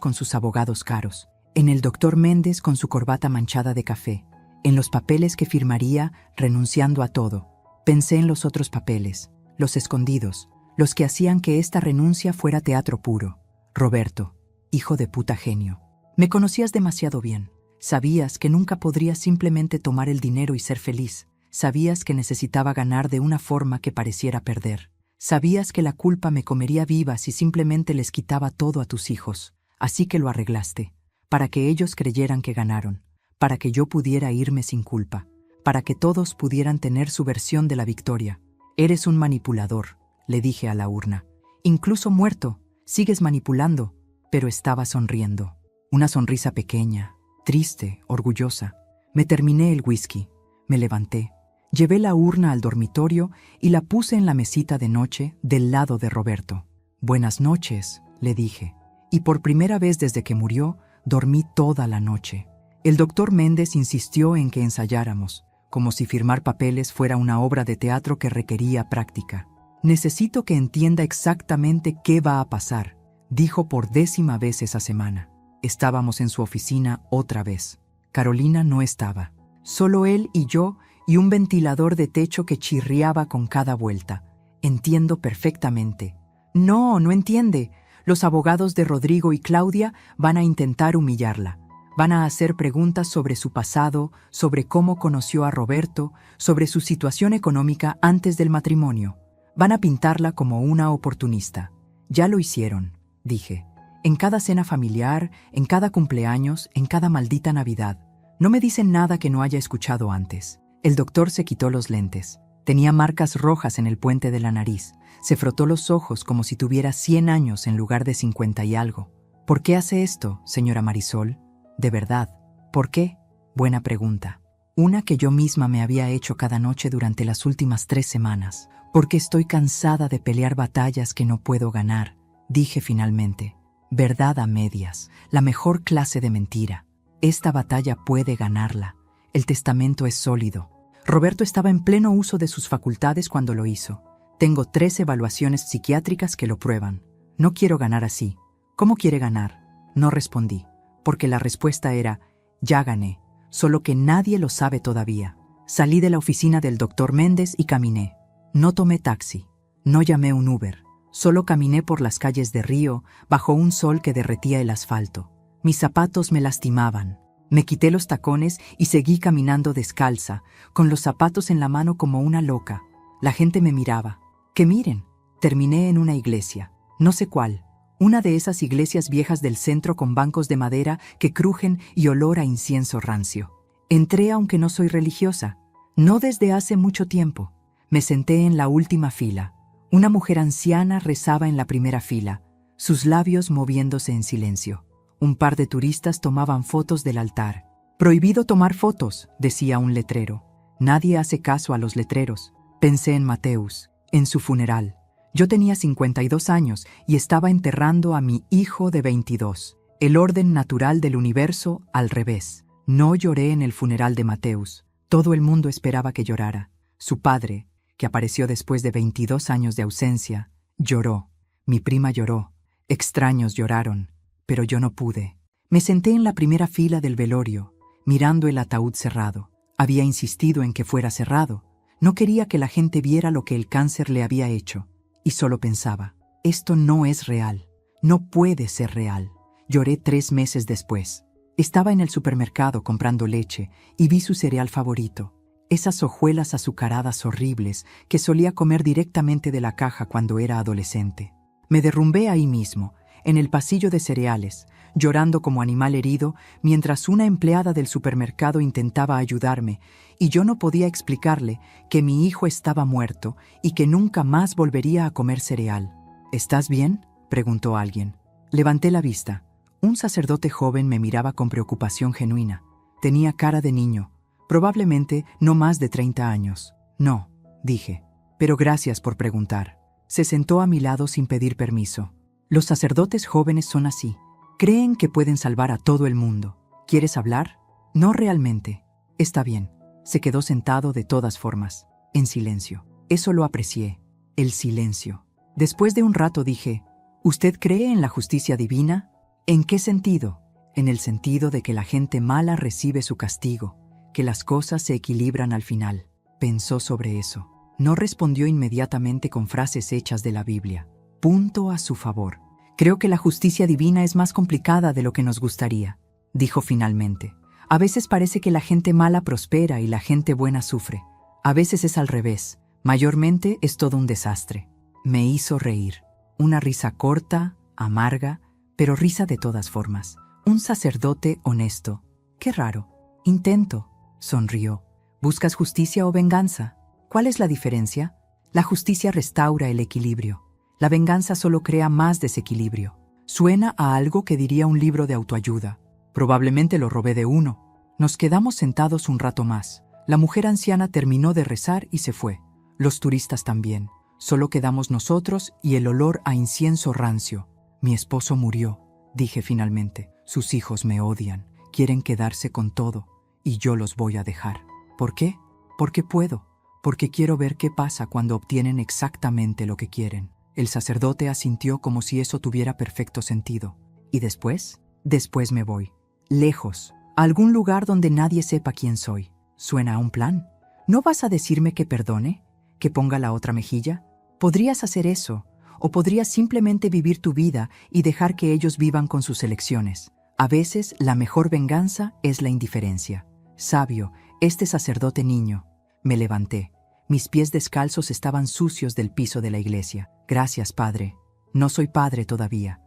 con sus abogados caros. En el doctor Méndez con su corbata manchada de café. En los papeles que firmaría renunciando a todo. Pensé en los otros papeles, los escondidos, los que hacían que esta renuncia fuera teatro puro. Roberto, hijo de puta genio. Me conocías demasiado bien. Sabías que nunca podría simplemente tomar el dinero y ser feliz. Sabías que necesitaba ganar de una forma que pareciera perder. Sabías que la culpa me comería viva si simplemente les quitaba todo a tus hijos. Así que lo arreglaste, para que ellos creyeran que ganaron, para que yo pudiera irme sin culpa, para que todos pudieran tener su versión de la victoria. Eres un manipulador, le dije a la urna. Incluso muerto, sigues manipulando, pero estaba sonriendo. Una sonrisa pequeña, triste, orgullosa. Me terminé el whisky, me levanté. Llevé la urna al dormitorio y la puse en la mesita de noche del lado de Roberto. Buenas noches, le dije. Y por primera vez desde que murió, dormí toda la noche. El doctor Méndez insistió en que ensayáramos, como si firmar papeles fuera una obra de teatro que requería práctica. Necesito que entienda exactamente qué va a pasar, dijo por 10ª vez esa semana. Estábamos en su oficina otra vez. Carolina no estaba. Solo él y yo y un ventilador de techo que chirriaba con cada vuelta. Entiendo perfectamente. No entiende. Los abogados de Rodrigo y Claudia van a intentar humillarla. Van a hacer preguntas sobre su pasado, sobre cómo conoció a Roberto, sobre su situación económica antes del matrimonio. Van a pintarla como una oportunista. Ya lo hicieron, dije. En cada cena familiar, en cada cumpleaños, en cada maldita Navidad. No me dicen nada que no haya escuchado antes. El doctor se quitó los lentes. Tenía marcas rojas en el puente de la nariz. Se frotó los ojos como si tuviera 100 años en lugar de 50 y algo. ¿Por qué hace esto, señora Marisol? De verdad, ¿por qué? Buena pregunta. Una que yo misma me había hecho cada noche durante las últimas 3 semanas. Porque estoy cansada de pelear batallas que no puedo ganar, dije finalmente. Verdad a medias, la mejor clase de mentira. Esta batalla puede ganarla. El testamento es sólido. Roberto estaba en pleno uso de sus facultades cuando lo hizo. Tengo 3 evaluaciones psiquiátricas que lo prueban. No quiero ganar así. ¿Cómo quiere ganar? No respondí, porque la respuesta era, ya gané, solo que nadie lo sabe todavía. Salí de la oficina del doctor Méndez y caminé. No tomé taxi, no llamé un Uber. Solo caminé por las calles de Río, bajo un sol que derretía el asfalto. Mis zapatos me lastimaban. Me quité los tacones y seguí caminando descalza, con los zapatos en la mano como una loca. La gente me miraba. ¡Que miren! Terminé en una iglesia. No sé cuál. Una de esas iglesias viejas del centro con bancos de madera que crujen y olor a incienso rancio. Entré aunque no soy religiosa. No desde hace mucho tiempo. Me senté en la última fila. Una mujer anciana rezaba en la primera fila, sus labios moviéndose en silencio. Un par de turistas tomaban fotos del altar. «Prohibido tomar fotos», decía un letrero. Nadie hace caso a los letreros. Pensé en Mateus, en su funeral. Yo tenía 52 años y estaba enterrando a mi hijo de 22. El orden natural del universo al revés. No lloré en el funeral de Mateus. Todo el mundo esperaba que llorara. Su padre, que apareció después de 22 años de ausencia, lloró. Mi prima lloró. Extraños lloraron. Pero yo no pude. Me senté en la primera fila del velorio, mirando el ataúd cerrado. Había insistido en que fuera cerrado. No quería que la gente viera lo que el cáncer le había hecho. Y solo pensaba, esto no es real. No puede ser real. Lloré 3 meses después. Estaba en el supermercado comprando leche y vi su cereal favorito. Esas hojuelas azucaradas horribles que solía comer directamente de la caja cuando era adolescente. Me derrumbé ahí mismo, en el pasillo de cereales, llorando como animal herido, mientras una empleada del supermercado intentaba ayudarme, y yo no podía explicarle que mi hijo estaba muerto y que nunca más volvería a comer cereal. ¿Estás bien?, preguntó alguien. Levanté la vista. Un sacerdote joven me miraba con preocupación genuina. Tenía cara de niño, probablemente no más de 30 años. No, dije, pero gracias por preguntar. Se sentó a mi lado sin pedir permiso. Los sacerdotes jóvenes son así. Creen que pueden salvar a todo el mundo. ¿Quieres hablar? No realmente. Está bien. Se quedó sentado de todas formas, en silencio. Eso lo aprecié. El silencio. Después de un rato dije, ¿usted cree en la justicia divina? ¿En qué sentido? En el sentido de que la gente mala recibe su castigo, que las cosas se equilibran al final. Pensó sobre eso. No respondió inmediatamente con frases hechas de la Biblia. Punto a su favor. Creo que la justicia divina es más complicada de lo que nos gustaría, dijo finalmente. A veces parece que la gente mala prospera y la gente buena sufre. A veces es al revés. Mayormente es todo un desastre. Me hizo reír. Una risa corta, amarga, pero risa de todas formas. Un sacerdote honesto. Qué raro. Intento. Sonrió. ¿Buscas justicia o venganza? ¿Cuál es la diferencia? La justicia restaura el equilibrio. La venganza solo crea más desequilibrio. Suena a algo que diría un libro de autoayuda. Probablemente lo robé de uno. Nos quedamos sentados un rato más. La mujer anciana terminó de rezar y se fue. Los turistas también. Solo quedamos nosotros y el olor a incienso rancio. Mi esposo murió, dije finalmente. Sus hijos me odian, quieren quedarse con todo, y yo los voy a dejar. ¿Por qué? Porque puedo, porque quiero ver qué pasa cuando obtienen exactamente lo que quieren. El sacerdote asintió como si eso tuviera perfecto sentido. ¿Y después? Después me voy. Lejos, a algún lugar donde nadie sepa quién soy. ¿Suena a un plan? ¿No vas a decirme que perdone? ¿Que ponga la otra mejilla? Podrías hacer eso, o podrías simplemente vivir tu vida y dejar que ellos vivan con sus elecciones. A veces la mejor venganza es la indiferencia. Sabio, este sacerdote niño. Me levanté. Mis pies descalzos estaban sucios del piso de la iglesia. Gracias, padre. No soy padre todavía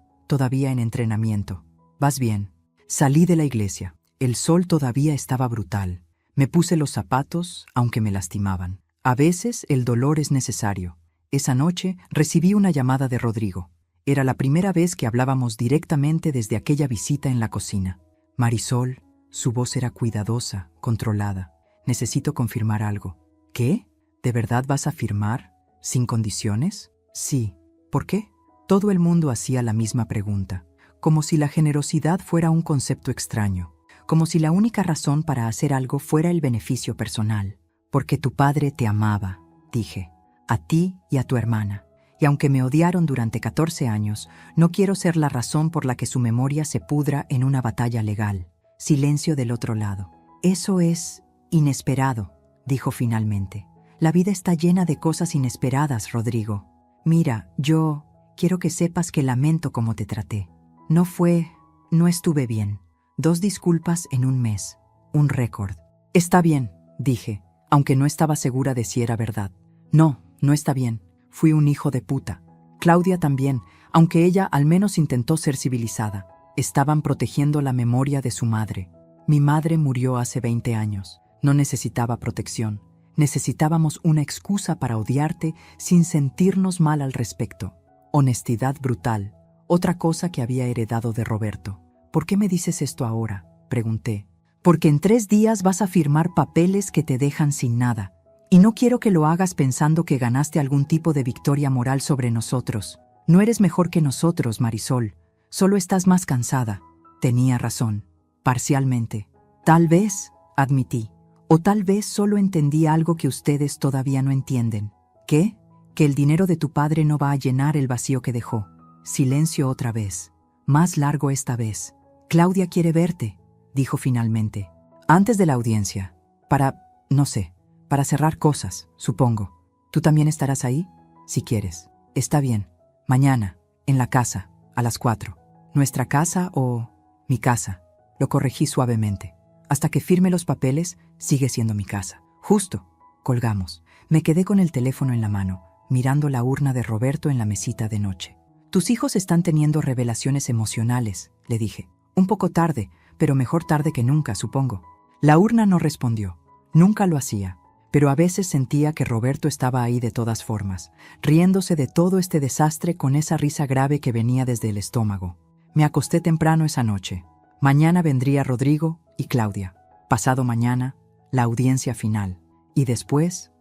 en entrenamiento. ¿Vas bien? Salí de la iglesia. El sol todavía estaba brutal. Me puse los zapatos, aunque me lastimaban. A veces el dolor es necesario. Esa noche recibí una llamada de Rodrigo. Era la primera vez que hablábamos directamente desde aquella visita en la cocina. Marisol, su voz era cuidadosa, controlada. Necesito confirmar algo. ¿Qué? ¿De verdad vas a firmar? ¿Sin condiciones? Sí. ¿Por qué? Todo el mundo hacía la misma pregunta, como si la generosidad fuera un concepto extraño, como si la única razón para hacer algo fuera el beneficio personal. Porque tu padre te amaba, dije, a ti y a tu hermana. Y aunque me odiaron durante 14 años, no quiero ser la razón por la que su memoria se pudra en una batalla legal. Silencio del otro lado. Eso es inesperado, dijo finalmente. La vida está llena de cosas inesperadas, Rodrigo. Mira, yo quiero que sepas que lamento cómo te traté. No estuve bien. 2 disculpas en un mes. Un récord. Está bien, dije, aunque no estaba segura de si era verdad. No está bien. Fui un hijo de puta. Claudia también, aunque ella al menos intentó ser civilizada. Estaban protegiendo la memoria de su madre. Mi madre murió hace 20 años. No necesitaba protección. Necesitábamos una excusa para odiarte sin sentirnos mal al respecto. Honestidad brutal. Otra cosa que había heredado de Roberto. ¿Por qué me dices esto ahora?, pregunté. Porque en 3 días vas a firmar papeles que te dejan sin nada. Y no quiero que lo hagas pensando que ganaste algún tipo de victoria moral sobre nosotros. No eres mejor que nosotros, Marisol. Solo estás más cansada. Tenía razón. Parcialmente. Tal vez, admití. O tal vez solo entendí algo que ustedes todavía no entienden. ¿Qué? Que el dinero de tu padre no va a llenar el vacío que dejó. Silencio otra vez. Más largo esta vez. Claudia quiere verte, dijo finalmente. Antes de la audiencia. Para cerrar cosas, supongo. ¿Tú también estarás ahí? Si quieres. Está bien. Mañana, en la casa, a las 4. ¿Nuestra casa o mi casa? Lo corregí suavemente. Hasta que firme los papeles, sigue siendo mi casa. Justo. Colgamos. Me quedé con el teléfono en la mano, mirando la urna de Roberto en la mesita de noche. Tus hijos están teniendo revelaciones emocionales, le dije. Un poco tarde, pero mejor tarde que nunca, supongo. La urna no respondió. Nunca lo hacía. Pero a veces sentía que Roberto estaba ahí de todas formas, riéndose de todo este desastre con esa risa grave que venía desde el estómago. Me acosté temprano esa noche. Mañana vendría Rodrigo y Claudia. Pasado mañana, la audiencia final. Y después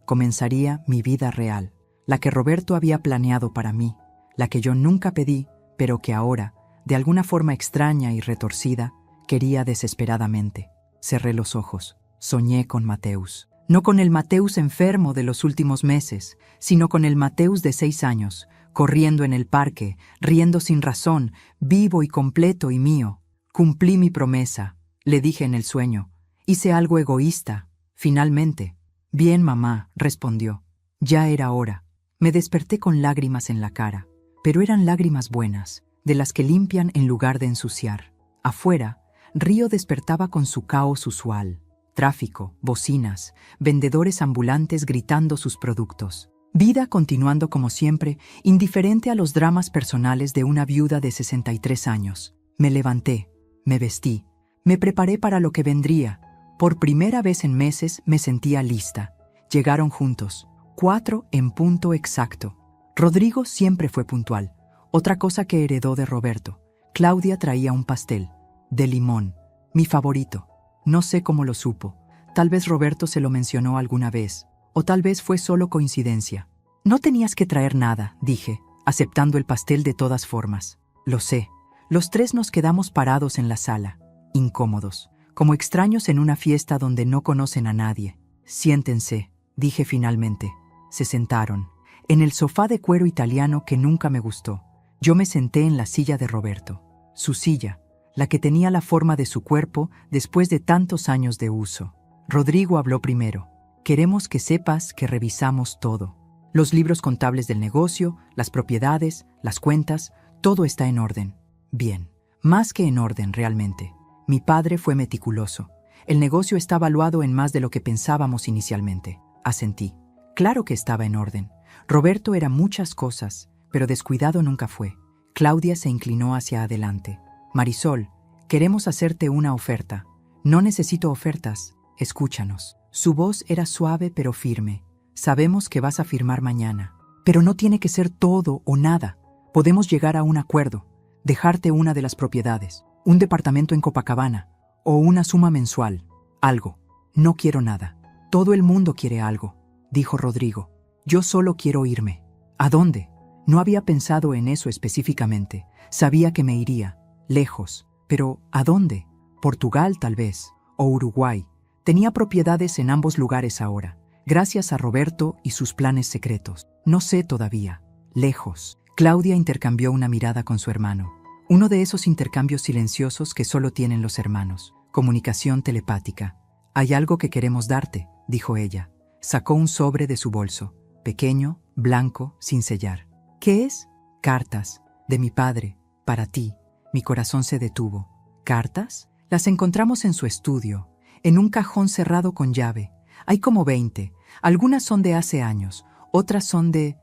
comenzaría mi vida real, la que Roberto había planeado para mí, la que yo nunca pedí, pero que ahora, de alguna forma extraña y retorcida, quería desesperadamente. Cerré los ojos. Soñé con Mateus. No con el Mateus enfermo de los últimos meses, sino con el Mateus de 6 años, corriendo en el parque, riendo sin razón, vivo y completo y mío. Cumplí mi promesa, le dije en el sueño. Hice algo egoísta, finalmente. Bien, mamá, respondió. Ya era hora. Me desperté con lágrimas en la cara, pero eran lágrimas buenas, de las que limpian en lugar de ensuciar. Afuera, Río despertaba con su caos usual. Tráfico, bocinas, vendedores ambulantes gritando sus productos. Vida continuando como siempre, indiferente a los dramas personales de una viuda de 63 años. Me levanté, me vestí, me preparé para lo que vendría. Por primera vez en meses me sentía lista. Llegaron juntos, 4 en punto exacto. Rodrigo siempre fue puntual, otra cosa que heredó de Roberto. Claudia traía un pastel, de limón, mi favorito. No sé cómo lo supo, tal vez Roberto se lo mencionó alguna vez, o tal vez fue solo coincidencia. No tenías que traer nada, dije, aceptando el pastel de todas formas. Lo sé. Los tres nos quedamos parados en la sala, incómodos, como extraños en una fiesta donde no conocen a nadie. Siéntense, dije finalmente. Se sentaron, en el sofá de cuero italiano que nunca me gustó. Yo me senté en la silla de Roberto, su silla, la que tenía la forma de su cuerpo después de tantos años de uso. Rodrigo habló primero. Queremos que sepas que revisamos todo. Los libros contables del negocio, las propiedades, las cuentas, todo está en orden. Bien, más que en orden realmente. Mi padre fue meticuloso. El negocio está valuado en más de lo que pensábamos inicialmente. Asentí. Claro que estaba en orden. Roberto era muchas cosas, pero descuidado nunca fue. Claudia se inclinó hacia adelante. Marisol, queremos hacerte una oferta. No necesito ofertas, escúchanos. Su voz era suave pero firme. Sabemos que vas a firmar mañana, pero no tiene que ser todo o nada. Podemos llegar a un acuerdo, dejarte una de las propiedades, un departamento en Copacabana, o una suma mensual, algo. No quiero nada. Todo el mundo quiere algo, dijo Rodrigo. Yo solo quiero irme. ¿A dónde? No había pensado en eso específicamente. Sabía que me iría, lejos, pero ¿a dónde? Portugal tal vez, o Uruguay. Tenía propiedades en ambos lugares ahora, gracias a Roberto y sus planes secretos. No sé todavía. Lejos. Claudia intercambió una mirada con su hermano. Uno de esos intercambios silenciosos que solo tienen los hermanos. Comunicación telepática. Hay algo que queremos darte, dijo ella. Sacó un sobre de su bolso, pequeño, blanco, sin sellar. ¿Qué es? Cartas. De mi padre. Para ti. Mi corazón se detuvo. ¿Cartas? Las encontramos en su estudio, en un cajón cerrado con llave. Hay como 20. Algunas son de hace años, otras son de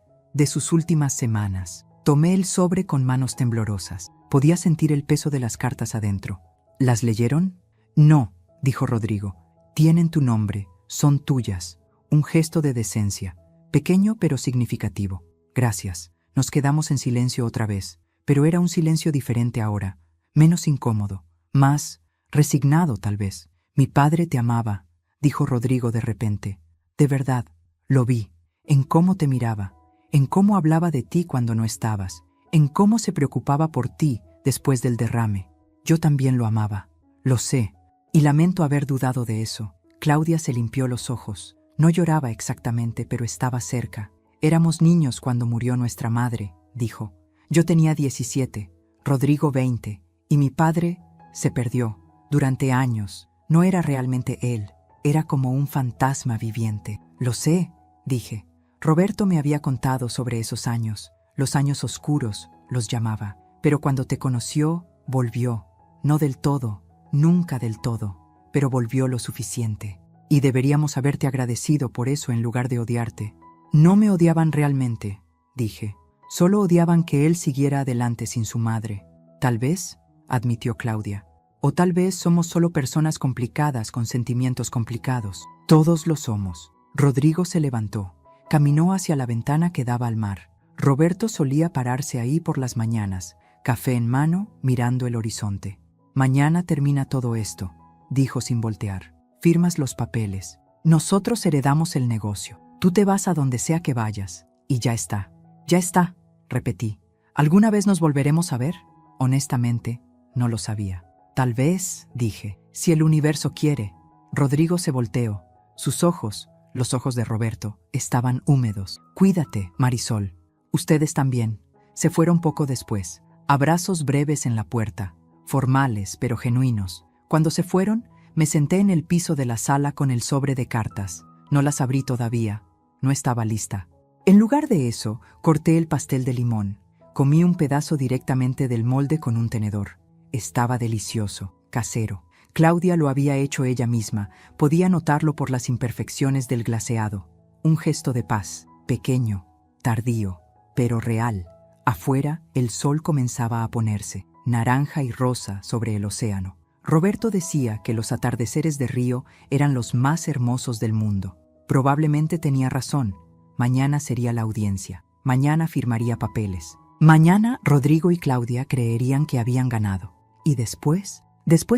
sus últimas semanas. Tomé el sobre con manos temblorosas. Podía sentir el peso de las cartas adentro. ¿Las leyeron? No, dijo Rodrigo. Tienen tu nombre, son tuyas. Un gesto de decencia, pequeño pero significativo. Gracias. Nos quedamos en silencio otra vez, pero era un silencio diferente ahora, menos incómodo, más resignado tal vez. Mi padre te amaba, dijo Rodrigo de repente. De verdad, lo vi, en cómo te miraba, en cómo hablaba de ti cuando no estabas, en cómo se preocupaba por ti después del derrame. Yo también lo amaba, lo sé, y lamento haber dudado de eso. Claudia se limpió los ojos. No lloraba exactamente, pero estaba cerca. Éramos niños cuando murió nuestra madre, dijo. Yo tenía 17, Rodrigo 20, y mi padre se perdió. Durante años, no era realmente él, era como un fantasma viviente. Lo sé, dije. Roberto me había contado sobre esos años, los años oscuros, los llamaba. Pero cuando te conoció, volvió. No del todo, nunca del todo, pero volvió lo suficiente. Y deberíamos haberte agradecido por eso en lugar de odiarte. No me odiaban realmente, dije. Solo odiaban que él siguiera adelante sin su madre. Tal vez, admitió Claudia. O tal vez somos solo personas complicadas con sentimientos complicados. Todos lo somos. Rodrigo se levantó. Caminó hacia la ventana que daba al mar. Roberto solía pararse ahí por las mañanas, café en mano, mirando el horizonte. Mañana termina todo esto, dijo sin voltear. Firmas los papeles. Nosotros heredamos el negocio. Tú te vas a donde sea que vayas. Y ya está. Ya está, repetí. ¿Alguna vez nos volveremos a ver? Honestamente, no lo sabía. Tal vez, dije, si el universo quiere. Rodrigo se volteó. Sus ojos, los ojos de Roberto, estaban húmedos. Cuídate, Marisol. Ustedes también. Se fueron poco después. Abrazos breves en la puerta, formales pero genuinos. Cuando se fueron, me senté en el piso de la sala con el sobre de cartas. No las abrí todavía. No estaba lista. En lugar de eso, corté el pastel de limón. Comí un pedazo directamente del molde con un tenedor. Estaba delicioso, casero. Claudia lo había hecho ella misma. Podía notarlo por las imperfecciones del glaseado. Un gesto de paz, pequeño, tardío, pero real. Afuera, el sol comenzaba a ponerse, naranja y rosa sobre el océano. Roberto decía que los atardeceres de Río eran los más hermosos del mundo. Probablemente tenía razón. Mañana sería la audiencia. Mañana firmaría papeles. Mañana Rodrigo y Claudia creerían que habían ganado. Y después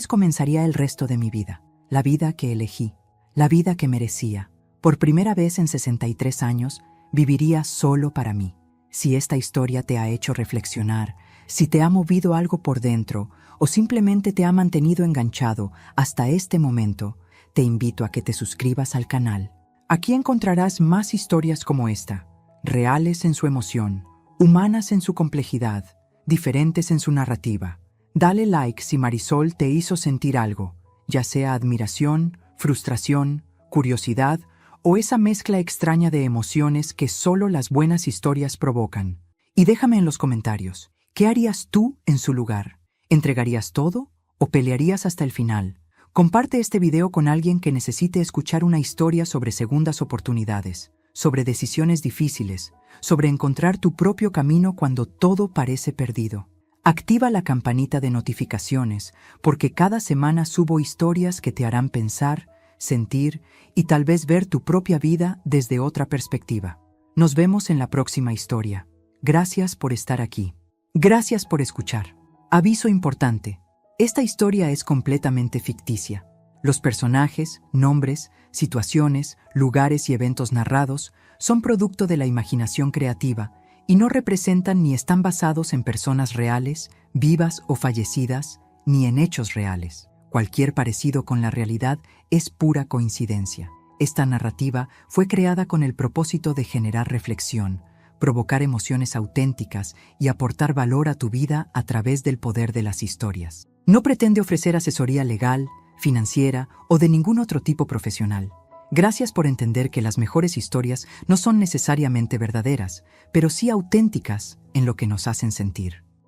comenzaría el resto de mi vida. La vida que elegí. La vida que merecía. Por primera vez en 63 años, viviría solo para mí. Si esta historia te ha hecho reflexionar, si te ha movido algo por dentro o simplemente te ha mantenido enganchado hasta este momento, te invito a que te suscribas al canal. Aquí encontrarás más historias como esta, reales en su emoción, humanas en su complejidad, diferentes en su narrativa. Dale like si Marisol te hizo sentir algo, ya sea admiración, frustración, curiosidad o esa mezcla extraña de emociones que solo las buenas historias provocan. Y déjame en los comentarios, ¿qué harías tú en su lugar? ¿Entregarías todo o pelearías hasta el final? Comparte este video con alguien que necesite escuchar una historia sobre segundas oportunidades, sobre decisiones difíciles, sobre encontrar tu propio camino cuando todo parece perdido. Activa la campanita de notificaciones, porque cada semana subo historias que te harán pensar, sentir y tal vez ver tu propia vida desde otra perspectiva. Nos vemos en la próxima historia. Gracias por estar aquí. Gracias por escuchar. Aviso importante. Esta historia es completamente ficticia. Los personajes, nombres, situaciones, lugares y eventos narrados son producto de la imaginación creativa y no representan ni están basados en personas reales, vivas o fallecidas, ni en hechos reales. Cualquier parecido con la realidad es pura coincidencia. Esta narrativa fue creada con el propósito de generar reflexión, provocar emociones auténticas y aportar valor a tu vida a través del poder de las historias. No pretende ofrecer asesoría legal, financiera o de ningún otro tipo profesional. Gracias por entender que las mejores historias no son necesariamente verdaderas, pero sí auténticas en lo que nos hacen sentir.